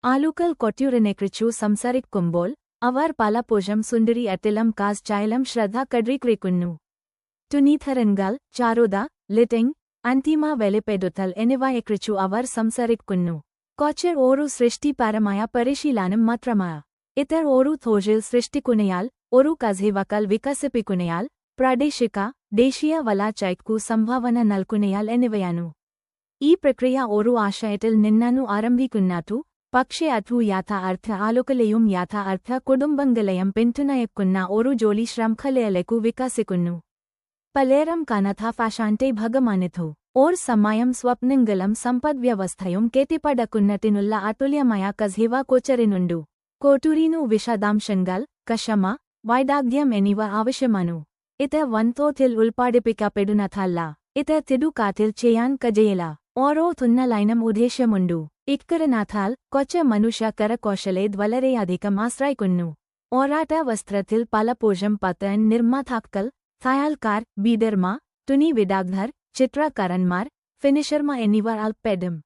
ആലുക്കൽ കൊട്ടിയൂരിനെക്കുറിച്ചു സംസാരിക്കുമ്പോൾ അവർ പലപ്പോഴും സുന്ദരി അറ്റിലം കാസ് ചായലം ശ്രദ്ധ കഡ്രിക്കുറിക്കുന്നു. തുനീഥരൻകൾ, ചാരുത, ലിറ്റിംഗ്, അന്തിമ വെളിപ്പെടുത്തൽ എന്നിവയെക്കുറിച്ചു അവർ സംസാരിക്കുന്നു. കൊച്ചർ ഒരു സൃഷ്ടിപരമായ പരിശീലനം മാത്രമാണ്. ഇതർ ഒരു തൊഴിൽ സൃഷ്ടിക്കുന്നയാൾ, ഒരു കഥവക്കൽ വികസിപ്പിക്കുന്നയാൾ, പ്രാദേശിക, ദേശീയ വളർച്ചയ്ക്കു സംഭാവന നൽകുന്നയാൾ എന്നിവയാണ്. ഈ പ്രക്രിയ ഒരു ആശയത്തിൽ നിന്നാണ് ആരംഭിക്കുന്നത്. പക്ഷേ അത് യഥാർത്ഥ ആളുകളെയും യഥാർത്ഥ കുടുംബങ്ങളെയും പിന്തുണയ്ക്കുന്ന ഒരു ജോലി ശൃംഖലയിലേക്കു വികസിക്കുന്നു. പലരും കാണാത്ത ഫാഷന്റെ ഭാഗമാണിത്. ഓർ സമയം സ്വപ്നങ്ങളും സമ്പദ്വ്യവസ്ഥയും കെട്ടിപ്പടുക്കുന്നതിനുള്ള അതുല്യമായ കഥവ കൊച്ചറിനുണ്ട്. കൊട്ടൂരിനു വിശദാംശങ്ങൾ, ക്ഷമ, വൈദഗ്ധ്യം എന്നിവ ആവശ്യമാണ്. ഇത് വൻതോതിൽ ഉൽപ്പാദിപ്പിക്കപ്പെടുന്നതല്ല. ഇത് തിടുക്കത്തിൽ ചെയ്യാൻ കഴിയില്ല. ഓരോ തുന്നലിനും ഉദ്ദേശ്യമുണ്ട്. ഇക്കാരണത്താൽ കൊച്ചു മനുഷ്യ കരകൗശലത്തെ വളരെയധികം ആശ്രയിക്കുന്നു. ഒരൊറ്റ വസ്ത്രത്തിൽ പലപ്പോഴും പത്തൻ നിർമ്മാതാക്കൾ, തയ്യൽക്കാർ, ബീഡർമാർ, തുണി വിദഗ്ധർ, ചിത്രകാരന്മാർ, ഫിനിഷർമാർ എന്നിവർ ഉൾപ്പെടും.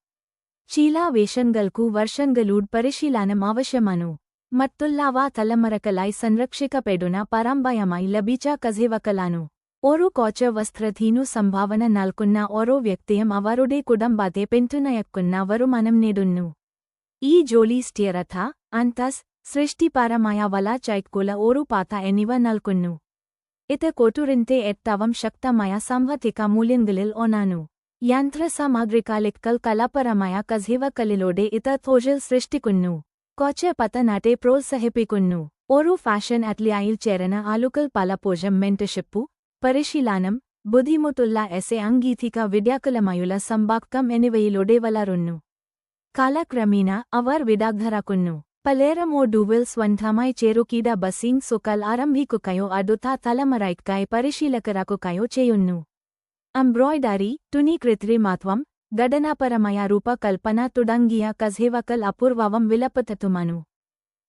ചില വേഷങ്ങൾക്കു വർഷങ്ങളുടെ പരിശീലനം ആവശ്യമാണ്. മറ്റുള്ളവ തലമുറകളായി സംരക്ഷിക്കപ്പെടുന്ന പാരമ്പര്യമായി ലഭിച്ച കഥവക്കലാണ്. ഒരു കൊച്ചു വസ്ത്രത്തിനു സംഭാവന നൽകുന്ന ഓരോ വ്യക്തിയും അവരുടെ കുടുംബത്തെ പിന്തുണയ്ക്കുന്ന വരുമാനം നേടുന്നു. ഈ ജോലി സ്ഥിരത, അന്തസ്, സൃഷ്ടിപരമായ വളർച്ചയ്ക്കുള്ള ഒരു പാത എന്നിവ നൽകുന്നു. ഇത് കൊട്ടൂരിന്റെ ഏറ്റവും ശക്തമായ സാമ്പത്തിക മൂല്യങ്ങളിൽ ഒന്നാണ്. യന്ത്രസാമഗ്രികളിൽ കലാപരമായ കഥവക്കലിലൂടെ ഇത് തൊഴിൽ സൃഷ്ടിക്കുന്നു. കൊച്ചു പത്തനാട്ടെ പ്രോത്സാഹിപ്പിക്കുന്നു. ഒരു ഫാഷൻ അറ്റ്ലിയയിൽ ചേരുന്ന ആളുകൾ പലപ്പോഴും മെന്റർഷിപ്പു, പരിശീലനം, ബുദ്ധിമുട്ടുള്ള അംഗീതിക വിദ്യാക്കളുമായുള്ള സമ്പർക്കം എന്നിവയിലൂടെ വളരുന്നു. കാലക്രമേണ അവർ വിദഗ്ധരാക്കുന്നു. പലരും ഒടുവിൽ സ്വന്തമായി ചെറുകിട ബസിംഗ് സുക്കൽ ആരംഭിക്കുകയോ അടുത്ത തലമുറയ്ക്കായി പരിശീലകരാക്കുകയോ ചെയ്യുന്നു. എംബ്രോയ്ഡറി, തുണി കൃത്രിമത്വം, ഘടനാപരമായ രൂപകൽപ്പന തുടങ്ങിയ കഥവക്കൽ അപൂർവവും വിലപ്പെട്ടതുമാണ്.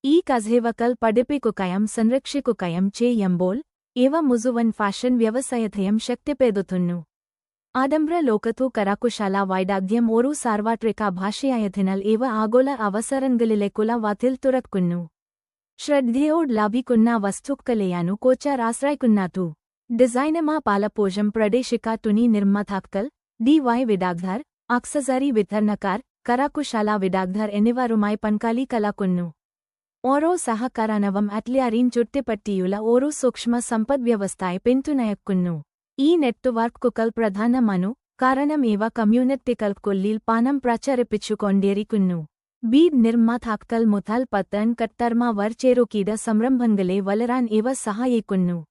ഈ കഥവക്കൽ പഠിപ്പിക്കുകയും സംരക്ഷിക്കുകയും ചെയ്യുമ്പോൾ ഇവ മുഴുവൻ ഫാഷൻ വ്യവസായത്തെയും ശക്തിപ്പെടുത്തുന്നു. ആഡംബര ലോകത്തു കരകൗശല വൈദഗ്ധ്യം ഒരു സാർവത്രിക ഭാഷയായതിനാൽ ഇവ ആഗോള അവസരങ്ങളിലേക്കുള്ള വാതിൽ തുറക്കുന്നു. ശ്രദ്ധയോടെ ലഭിക്കുന്ന വസ്തുക്കളെയാണ് കൊച്ചർ ആശ്രയിക്കുന്നത്. ഡിസൈനർമാർ പലപ്പോഴും പ്രാദേശിക തുണി നിർമ്മാതാക്കൾ, DIY വിദഗ്ധർ, അക്സസറി വിതരണക്കാർ, കരകൗശല വിദഗ്ധർ എന്നിവരുമായി പങ്കാളികളാക്കുന്നു. ഓരോ സഹകരണവും അറ്റ്ലിയറിന് ചുറ്റിപ്പറ്റിയുള്ള ഒരു സൂക്ഷ്മ സമ്പദ്വ്യവസ്ഥയെ പിന്തുണയ്ക്കുന്നു. ഈ നെറ്റ്വർക്കുകൾ പ്രധാനമാണ്, കാരണം ഇവ കമ്മ്യൂണിറ്റികൾക്കുള്ളിൽ പണം പ്രചരിപ്പിച്ചുകൊണ്ടിരിക്കുന്നു. ബീഡ് നിർമ്മാതാക്കൾ മുതൽ പത്തൻ കട്ടർമാർ വരെ ചെറുകിട സംരംഭങ്ങളെ വളരാൻ ഇവ സഹായിക്കുന്നു.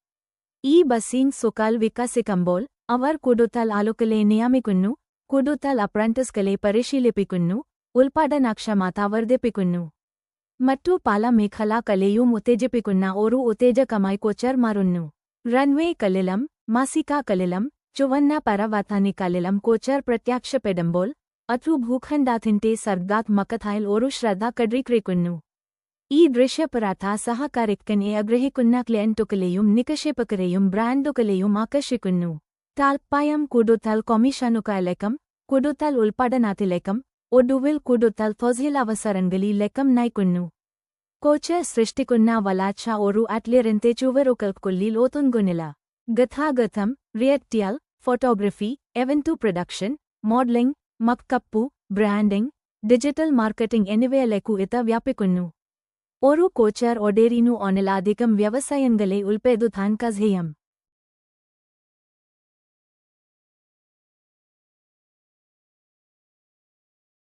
ഈ ബസിംഗ് സുക്കൽ വികസിക്കുമ്പോൾ അവർ കൂടുതൽ ആളുകളെ നിയമിക്കുന്നു, കൂടുതൽ അപ്രന്റീസുകളെ പരിശീലിപ്പിക്കുന്നു, ഉൽപ്പാദനക്ഷമത വർദ്ധിപ്പിക്കുന്നു. മറ്റു പല മേഖലകളെയും ഉത്തേജിപ്പിക്കുന്ന ഒരു ഉത്തേജകമായി കൊച്ചർ മാറുന്നു. റൺവേകളിലും മാസികകളിലും ചുവന്ന പരവതാനികളിലും കൊച്ചർ പ്രത്യക്ഷപ്പെടുമ്പോൾ അത് ഭൂഖണ്ഡത്തിന്റെ സർഗാത്മകതയിൽ ഒരു ശ്രദ്ധ കേന്ദ്രീകരിക്കുന്നു. ഈ ദൃശ്യപരത സഹകരിക്കാൻ ആഗ്രഹിക്കുന്ന ക്ലയന്റുകളെയും നിക്ഷേപകരെയും ബ്രാൻഡുകളെയും ആകർഷിക്കുന്നു. താൽപ്പര്യം കൂടുതൽ കൊമീഷനുകളിലേക്കും കൂടുതൽ ഉൽപ്പാദനത്തിലേക്കും ഒടുവിൽ കൂടുതൽ തൊഴിലവസരങ്ങളിലേക്കും നയിക്കുന്നു. കൊച്ചർ സൃഷ്ടിക്കുന്ന വളർച്ച ഒരു അറ്റ്ലിയറിന്റെ ചുവരുകൾക്കുള്ളിൽ ഒതുങ്ങുന്നില്ല. ഗതാഗതം, real, photography, event production, modelling, makeup, branding, digital marketing എന്നിവയിലേക്കു ഇത് വ്യാപിക്കുന്നു. ഒരു കൊച്ചർ ഒഡേറിനു ഒന്നിലധികം വ്യവസായങ്ങളെ ഉൾപ്പെടുത്താൻ കഴിയും.